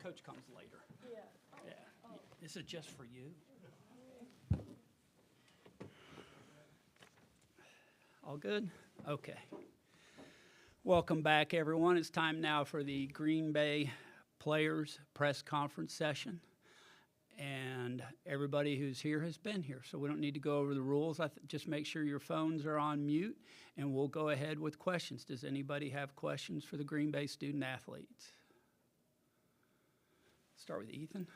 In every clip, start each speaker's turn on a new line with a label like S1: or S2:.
S1: coach comes later.
S2: Yeah.
S1: Yeah. This is just for you. All good? Okay. Welcome back, everyone. It's time now for the Green Bay Players Press Conference session. And everybody who's here has been here, so we don't need to go over the rules. Just make sure your phones are on mute, and we'll go ahead with questions. Does anybody have questions for the Green Bay student athletes? Start with Ethan.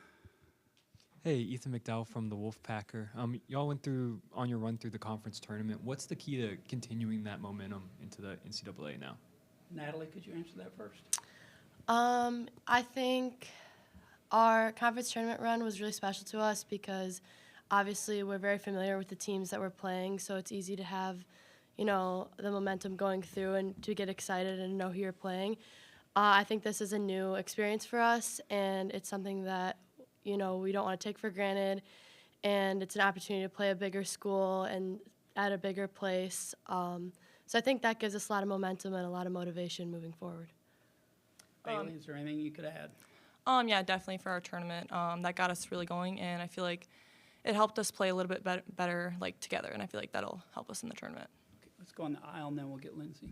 S3: Hey, Ethan McDowell from the Wolfpacker. Y'all went through on your run through the conference tournament. What's the key to continuing that momentum into the NCAA now?
S1: Natalie, could you answer that first?
S2: I think our conference tournament run was really special to us because obviously we're very familiar with the teams that we're playing, so it's easy to have, the momentum going through and to get excited and know who you're playing. I think this is a new experience for us, and it's something that, we don't want to take for granted, and it's an opportunity to play a bigger school and at a bigger place. So I think that gives us a lot of momentum and a lot of motivation moving forward.
S1: Bailey, is there anything you could add?
S4: Yeah, definitely for our tournament. That got us really going, and I feel like it helped us play a little bit better together, and I feel like that'll help us in the tournament.
S1: Okay, let's go on the aisle, and then we'll get Lindsay.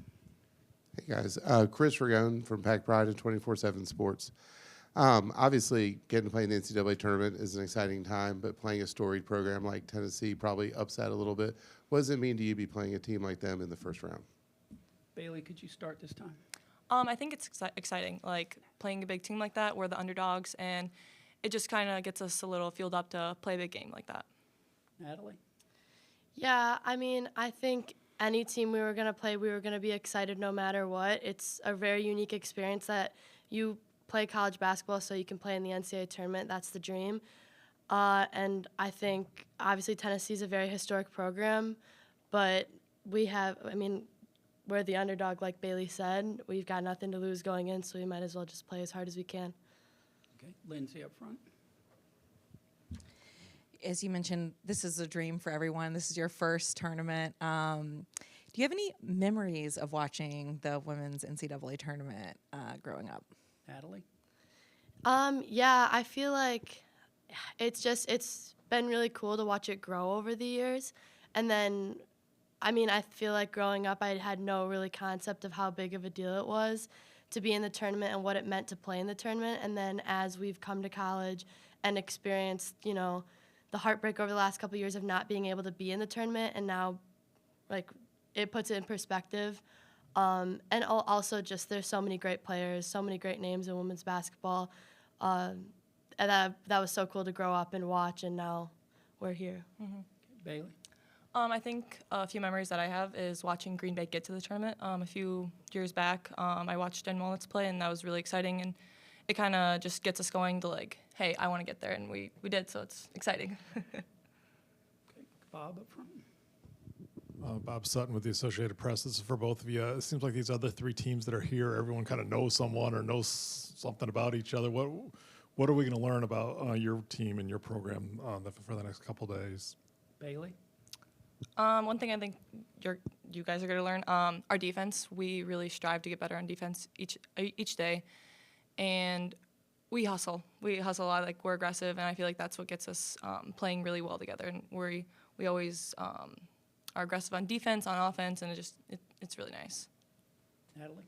S5: Hey, guys. Chris Ragone from Pack Pride and 24/7 Sports. Obviously, getting to play in the NCAA tournament is an exciting time, but playing a storied program like Tennessee probably upset a little bit. What does it mean to you to be playing a team like them in the first round?
S1: Bailey, could you start this time?
S4: I think it's exciting, playing a big team like that. We're the underdogs, and it just kind of gets us a little fueled up to play a big game like that.
S1: Natalie?
S2: Yeah, I think any team we were going to play, we were going to be excited no matter what. It's a very unique experience that you play college basketball so you can play in the NCAA tournament. That's the dream. And I think, obviously, Tennessee is a very historic program, but we're the underdog, like Bailey said. We've got nothing to lose going in, so we might as well just play as hard as we can.
S1: Okay, Lindsay up front.
S6: As you mentioned, this is a dream for everyone. This is your first tournament. Do you have any memories of watching the women's NCAA tournament growing up?
S1: Natalie?
S2: Yeah, I feel like it's been really cool to watch it grow over the years. And then, I feel like growing up, I had no really concept of how big of a deal it was to be in the tournament and what it meant to play in the tournament. And then as we've come to college and experienced, the heartbreak over the last couple of years of not being able to be in the tournament, and now, it puts it in perspective. And also just there's so many great players, so many great names in women's basketball. And that was so cool to grow up and watch, and now we're here.
S4: Mm-hmm.
S1: Bailey?
S4: I think a few memories that I have is watching Green Bay get to the tournament. A few years back, I watched Jen Mullins play, and that was really exciting. And it kind of just gets us going to hey, I want to get there, and we did, so it's exciting.
S1: Okay, Bob up front.
S7: Bob Sutton with the Associated Press. This is for both of you. It seems like these other three teams that are here, everyone kind of knows someone or knows something about each other. What are we going to learn about your team and your program for the next couple days?
S1: Bailey?
S4: One thing I think you guys are going to learn, our defense. We really strive to get better on defense each day, and we hustle. We hustle a lot. We're aggressive, and I feel like that's what gets us playing really well together. And we always are aggressive on defense, on offense, and it's really nice.
S1: Natalie?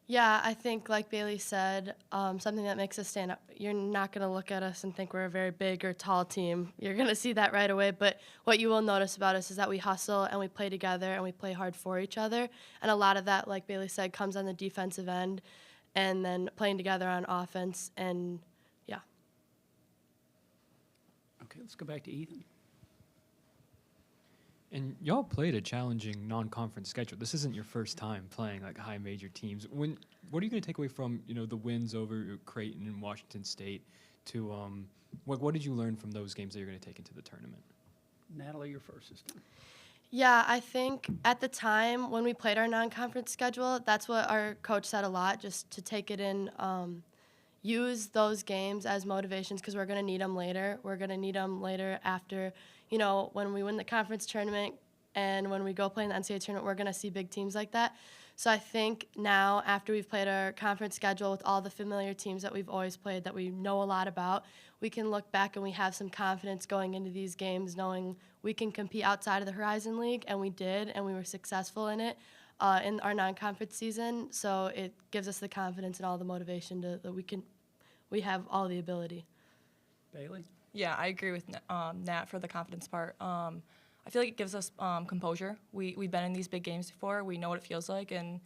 S2: Yeah, I think, like Bailey said, something that makes us stand up. You're not going to look at us and think we're a very big or tall team. You're going to see that right away. But what you will notice about us is that we hustle and we play together and we play hard for each other. And a lot of that, like Bailey said, comes on the defensive end and then playing together on offense. And, yeah.
S1: Okay, let's go back to Ethan.
S3: And y'all played a challenging non-conference schedule. This isn't your first time playing high major teams. What are you going to take away from the wins over Creighton and Washington State? To what did you learn from those games that you're going to take into the tournament?
S1: Natalie, you're first this time.
S2: Yeah, I think at the time when we played our non-conference schedule, that's what our coach said a lot, just to take it in, use those games as motivations because we're going to need them later. We're going to need them later after, when we win the conference tournament and when we go play in the NCAA tournament, we're going to see big teams like that. So I think now, after we've played our conference schedule with all the familiar teams that we've always played, that we know a lot about, we can look back and we have some confidence going into these games, knowing we can compete outside of the Horizon League, and we did, and we were successful in it in our non-conference season. So it gives us the confidence and all the motivation that we have all the ability.
S1: Bailey?
S4: Yeah, I agree with Nat for the confidence part. I feel like it gives us composure. We've been in these big games before. We know what it feels like, and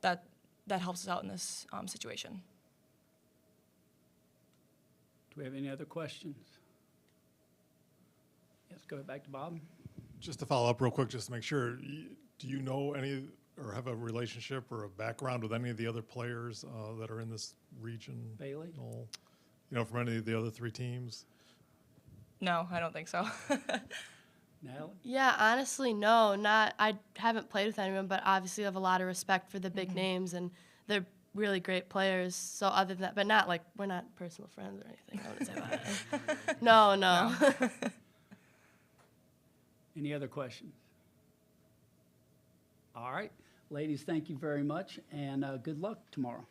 S4: that helps us out in this situation.
S1: Do we have any other questions? Yes, go back to Bob.
S7: Just to follow up real quick, just to make sure, do you know any or have a relationship or a background with any of the other players that are in this region?
S1: Bailey?
S7: You know, from any of the other 3 teams?
S4: No, I don't think so.
S1: Natalie?
S2: Yeah, honestly, no, not. I haven't played with anyone, but obviously I have a lot of respect for the big names, and they're really great players. So other than that, but not like we're not personal friends or anything. I wouldn't say that. No.
S1: Any other questions? All right. Ladies, thank you very much, and good luck tomorrow.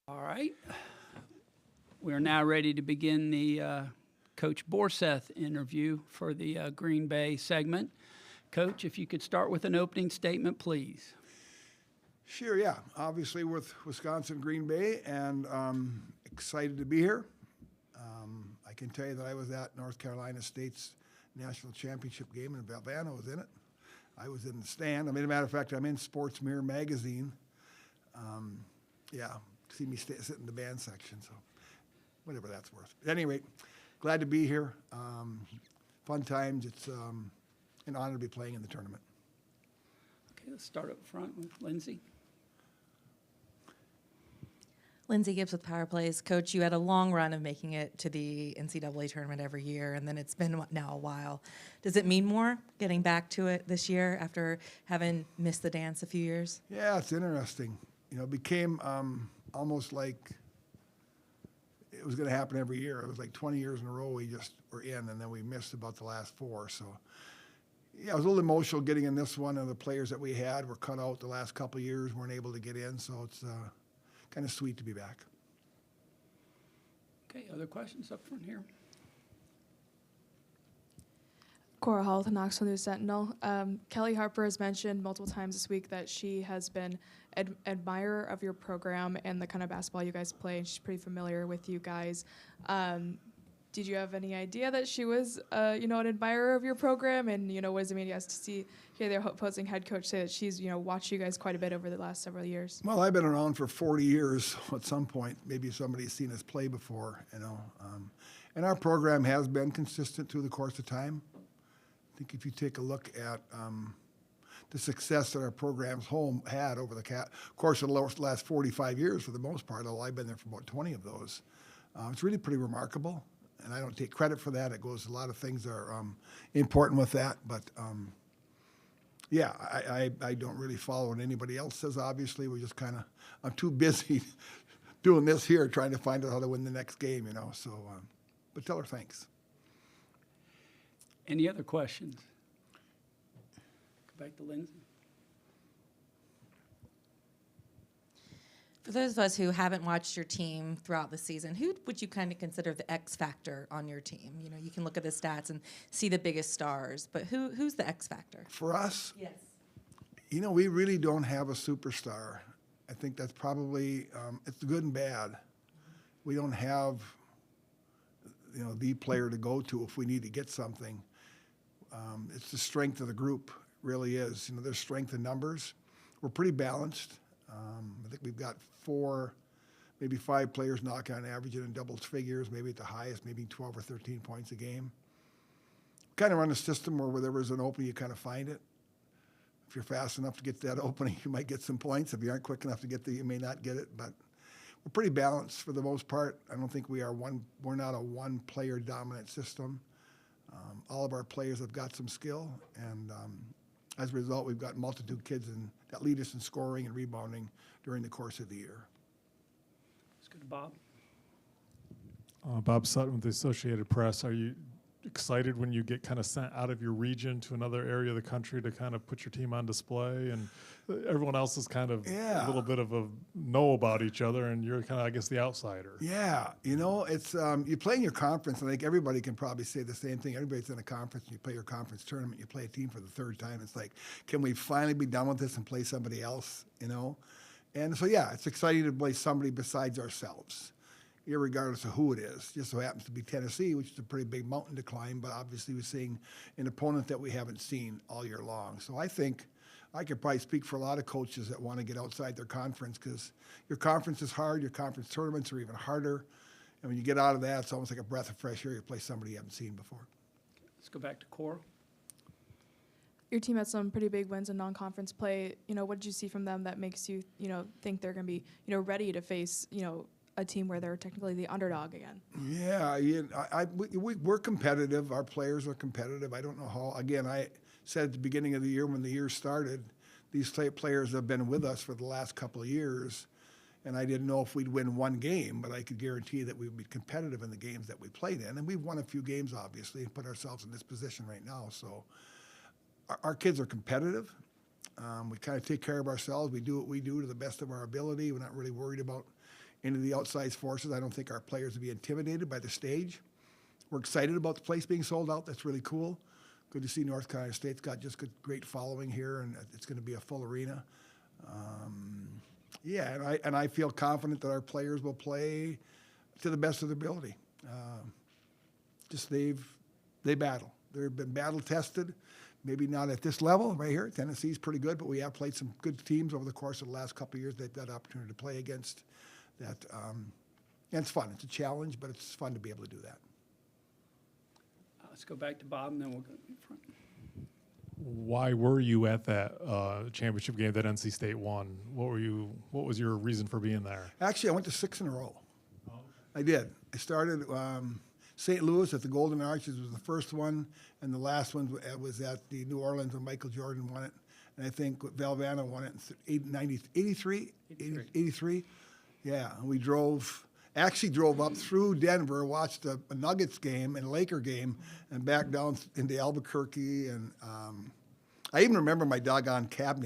S1: All right. We are now ready to begin the Coach Borseth interview for the Green Bay segment. Coach, if you could start with an opening statement, please.
S8: Sure, yeah. Obviously with Wisconsin Green Bay, and excited to be here. I can tell you that I was at North Carolina State's national championship game, and Valvano was in it. I was in the stand. I mean, as a matter of fact, I'm in Sports Mirror magazine. Yeah, see me sit in the band section, so whatever that's worth. At any rate, glad to be here. Fun times. It's an honor to be playing in the tournament.
S1: Okay, let's start up front with Lindsay.
S6: Lindsay Gibbs with Power Plays. Coach, you had a long run of making it to the NCAA tournament every year, and then it's been now a while. Does it mean more getting back to it this year after having missed the dance a few years?
S8: Yeah, it's interesting. You know, it became almost like it was going to happen every year. It was like 20 years in a row we just were in, and then we missed about the last 4. So, yeah, it was a little emotional getting in this one, and the players that we had were cut out the last couple of years, weren't able to get in. So it's kind of sweet to be back.
S1: Okay, other questions up front here?
S9: Cora Hall with the Knoxville News Sentinel. Kelly Harper has mentioned multiple times this week that she has been an admirer of your program and the kind of basketball you guys play, and she's pretty familiar with you guys. Did you have any idea that she was, an admirer of your program? And, what does it mean, to hear the opposing head coach say that she's, watched you guys quite a bit over the last several years?
S8: Well, I've been around for 40 years. At some point, maybe somebody's seen us play before, And our program has been consistent through the course of time. I think if you take a look at the success that our program's had over the course of the last 45 years, for the most part, although I've been there for about 20 of those, it's really pretty remarkable. And I don't take credit for that. A lot of things are important with that. But, I don't really follow what anybody else says, obviously. We just I'm too busy doing this here, trying to find out how to win the next game, So, but tell her thanks.
S1: Any other questions? Go back to Lindsay.
S6: For those of us who haven't watched your team throughout the season, who would you kind of consider the X factor on your team? You can look at the stats and see the biggest stars, but who's the X factor?
S8: For us?
S6: Yes.
S8: We really don't have a superstar. I think that's probably, it's good and bad. We don't have, the player to go to if we need to get something. It's the strength of the group, really is. There's strength in numbers. We're pretty balanced. I think we've got 4, maybe 5 players knocking on average in double figures, maybe at the highest, maybe 12 or 13 points a game. Kind of run a system where there was an opening, you kind of find it. If you're fast enough to get that opening, you might get some points. If you aren't quick enough to get you may not get it. But we're pretty balanced for the most part. I don't think we're not a one-player dominant system. All of our players have got some skill, and as a result, we've got multitude kids that lead us in scoring and rebounding during the course of the year.
S1: Let's go to Bob.
S7: Bob Sutton with the Associated Press. Are you excited when you get kind of sent out of your region to another area of the country to kind of put your team on display, and everyone else is kind of a little bit of a know about each other, and you're kind of, I guess, the outsider?
S8: Yeah, it's you play in your conference, and I think everybody can probably say the same thing. Everybody's in a conference, and you play your conference tournament, you play a team for the 3rd time. It's like, can we finally be done with this and play somebody else, And so, yeah, it's exciting to play somebody besides ourselves, irregardless of who it is. Just so happens to be Tennessee, which is a pretty big mountain to climb, but obviously we're seeing an opponent that we haven't seen all year long. So I think I could probably speak for a lot of coaches that want to get outside their conference, because your conference is hard, your conference tournaments are even harder, and when you get out of that, it's almost like a breath of fresh air. You play somebody you haven't seen before.
S1: Let's go back to Cora.
S9: Your team had some pretty big wins in non-conference play. What did you see from them that makes you, think they're going to be, ready to face, a team where they're technically the underdog again?
S8: Yeah, we're competitive. Our players are competitive. I don't know how. Again, I said at the beginning of the year when the year started, these players have been with us for the last couple of years, and I didn't know if we'd win one game, but I could guarantee that we would be competitive in the games that we played in. And we've won a few games, obviously, and put ourselves in this position right now. So our kids are competitive. We kind of take care of ourselves. We do what we do to the best of our ability. We're not really worried about into the outsized forces. I don't think our players will be intimidated by the stage. We're excited about the place being sold out. That's really cool. Good to see North Carolina State's got just great following here, and it's going to be a full arena. And I feel confident that our players will play to the best of their ability. They battle. They've been battle tested. Maybe not at this level right here. Tennessee's pretty good, but we have played some good teams over the course of the last couple of years. They've got opportunity to play against that. And it's fun. It's a challenge, but it's fun to be able to do that.
S1: Let's go back to Bob, and then we'll go in front.
S7: Why were you at that championship game that NC State won? What was your reason for being there?
S8: Actually, I went to 6 in a row. I did. I started St. Louis at the Golden Arches was the first one, and the last one was at the New Orleans when Michael Jordan won it. And I think Valvano won it in 83. Yeah, and we drove up through Denver, watched a Nuggets game and a Laker game, and back down into Albuquerque. And I even remember my doggone cab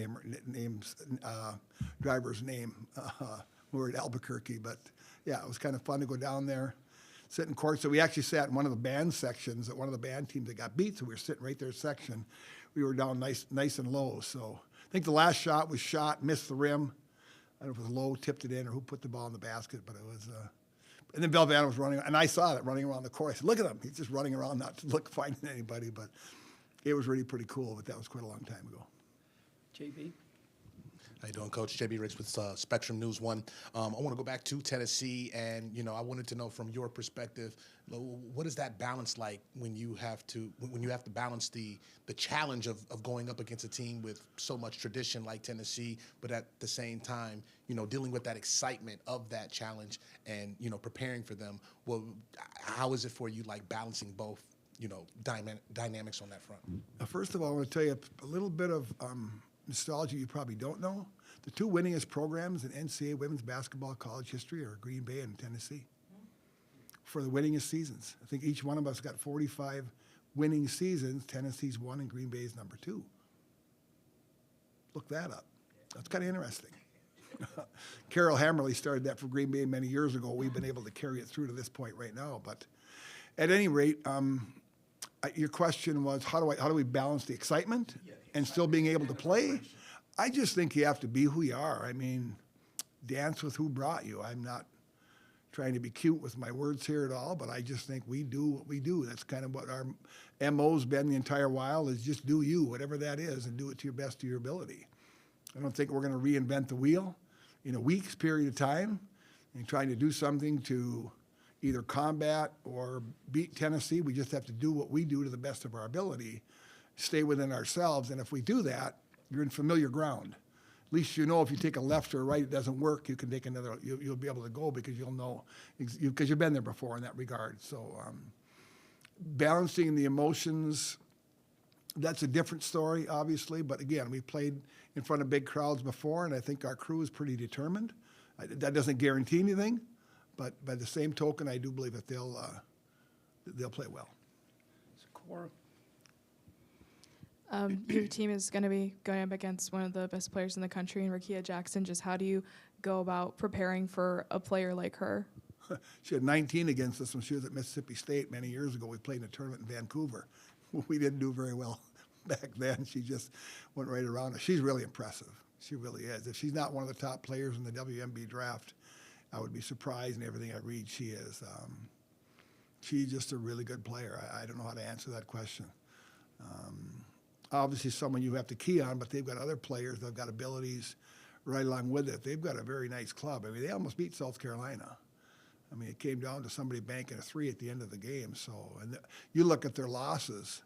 S8: driver's name. We were at Albuquerque, but yeah, it was kind of fun to go down there, sit in court. So we actually sat in one of the band sections at one of the band teams that got beat. So we were sitting right there section. We were down nice and low. So I think the last shot was shot, missed the rim. I don't know if it was low, tipped it in, or who put the ball in the basket, but it was. And then Valvano was running, and I saw it running around the court. I said, "Look at him! He's just running around, not finding anybody." But it was really pretty cool. But that was quite a long time ago.
S1: JB.
S10: How you doing, Coach? JB Ricks with Spectrum News 1. I want to go back to Tennessee, and I wanted to know from your perspective, what is that balance like when you have to balance the challenge of going up against a team with so much tradition like Tennessee, but at the same time, dealing with that excitement of that challenge and preparing for them. Well, how is it for you, like balancing both, dynamics on that front?
S8: First of all, I want to tell you a little bit of nostalgia you probably don't know. The two winningest programs in NCAA women's basketball college history are Green Bay and Tennessee for the winningest seasons. I think each one of us got 45 winning seasons. Tennessee's 1 and Green Bay's number 2. Look that up. That's kind of interesting. Carol Hammerly started that for Green Bay many years ago. We've been able to carry it through to this point right now. But at any rate, your question was how do we balance the excitement and still being able to play? I just think you have to be who you are. I mean, dance with who brought you. I'm not trying to be cute with my words here at all, but I just think we do what we do. That's kind of what our MO's been the entire while, is just do you, whatever that is, and do it to your best of your ability. I don't think we're going to reinvent the wheel in a week's period of time and trying to do something to either combat or beat Tennessee. We just have to do what we do to the best of our ability, stay within ourselves, and if we do that, you're in familiar ground. At least if you take a left or a right, it doesn't work, you can take another, you'll be able to go because you'll know, because you've been there before in that regard. So balancing the emotions, that's a different story, obviously, but again, we played in front of big crowds before, and I think our crew is pretty determined. That doesn't guarantee anything, but by the same token, I do believe that they'll play well.
S1: Cora.
S9: Your team is going to be going up against one of the best players in the country, in Rakia Jackson. Just how do you go about preparing for a player like her?
S8: She had 19 against us when she was at Mississippi State many years ago. We played in a tournament in Vancouver. We didn't do very well back then. She just went right around us. She's really impressive. She really is. If she's not one of the top players in the WNBA draft, I would be surprised in everything I read she is. She's just a really good player. I don't know how to answer that question. Obviously someone you have to key on, but they've got other players that have got abilities right along with it. They've got a very nice club. I mean, they almost beat South Carolina. I mean, it came down to somebody banking a 3 at the end of the game. So, and you look at their losses,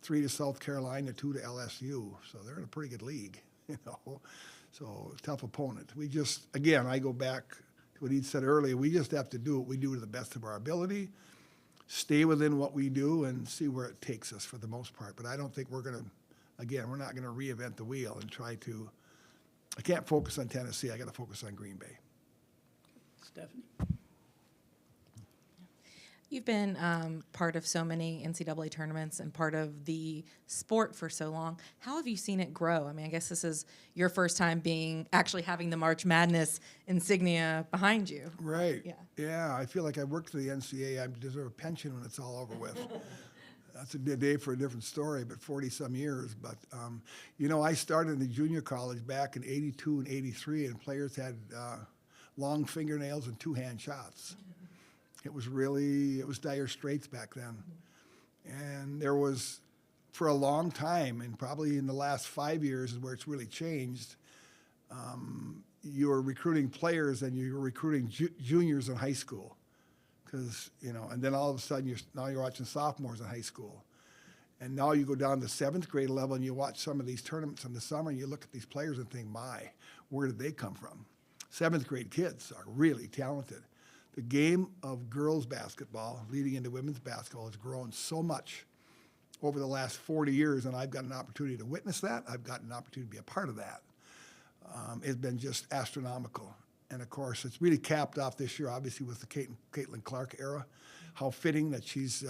S8: 3 to South Carolina, 2 to LSU. So they're in a pretty good league, So tough opponent. We just, again, I go back to what he said earlier. We just have to do what we do to the best of our ability, stay within what we do, and see where it takes us for the most part. But I don't think we're going to, again, we're not going to reinvent the wheel and try to, I can't focus on Tennessee. I got to focus on Green Bay.
S1: Stephanie.
S6: You've been part of so many NCAA tournaments and part of the sport for so long. How have you seen it grow? I mean, I guess this is your first time actually having the March Madness insignia behind you.
S8: Right.
S6: Yeah.
S8: Yeah, I feel like I worked for the NCAA. I deserve a pension when it's all over with. That's a day for a different story, but 40-some years. But, I started in the junior college back in 82 and 83, and players had long fingernails and two-hand shots. It was dire straits back then. And there was, for a long time, and probably in the last 5 years is where it's really changed, you were recruiting players and you were recruiting juniors in high school. Because, and then all of a sudden now you're watching sophomores in high school. And now you go down to 7th grade level and you watch some of these tournaments in the summer and you look at these players and think, my, where did they come from? 7th grade kids are really talented. The game of girls basketball leading into women's basketball has grown so much over the last 40 years, and I've got an opportunity to witness that. I've got an opportunity to be a part of that. It's been just astronomical. And, of course, it's really capped off this year, obviously, with the Caitlin Clark era. How fitting that she's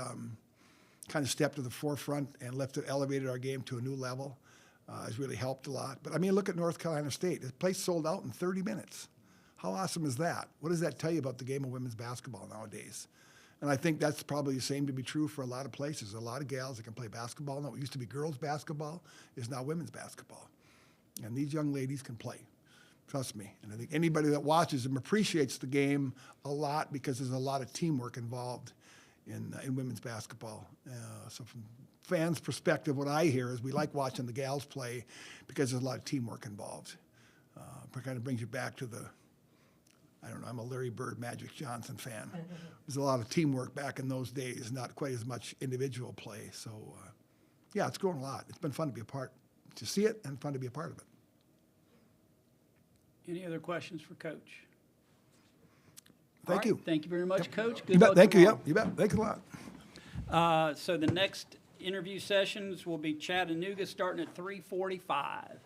S8: kind of stepped to the forefront and elevated our game to a new level has really helped a lot. But, I mean, look at North Carolina State. The place sold out in 30 minutes. How awesome is that? What does that tell you about the game of women's basketball nowadays? And I think that's probably the same to be true for a lot of places. A lot of gals that can play basketball now. What used to be girls basketball is now women's basketball. And these young ladies can play. Trust me. And I think anybody that watches them appreciates the game a lot because there's a lot of teamwork involved in women's basketball. So from fans' perspective, what I hear is we like watching the gals play because there's a lot of teamwork involved. It kind of brings you back to I don't know, I'm a Larry Bird, Magic Johnson fan. There's a lot of teamwork back in those days, not quite as much individual play. So, yeah, it's grown a lot. It's been fun to be to see it and fun to be a part of it.
S1: Any other questions for Coach?
S8: Thank you.
S1: Thank you very much, Coach.
S8: You
S1: Good
S8: bet.
S1: luck
S8: Thank you.
S1: tomorrow.
S8: Yep. You bet. Thanks a lot.
S1: So the next interview sessions will be Chattanooga starting at 3:45.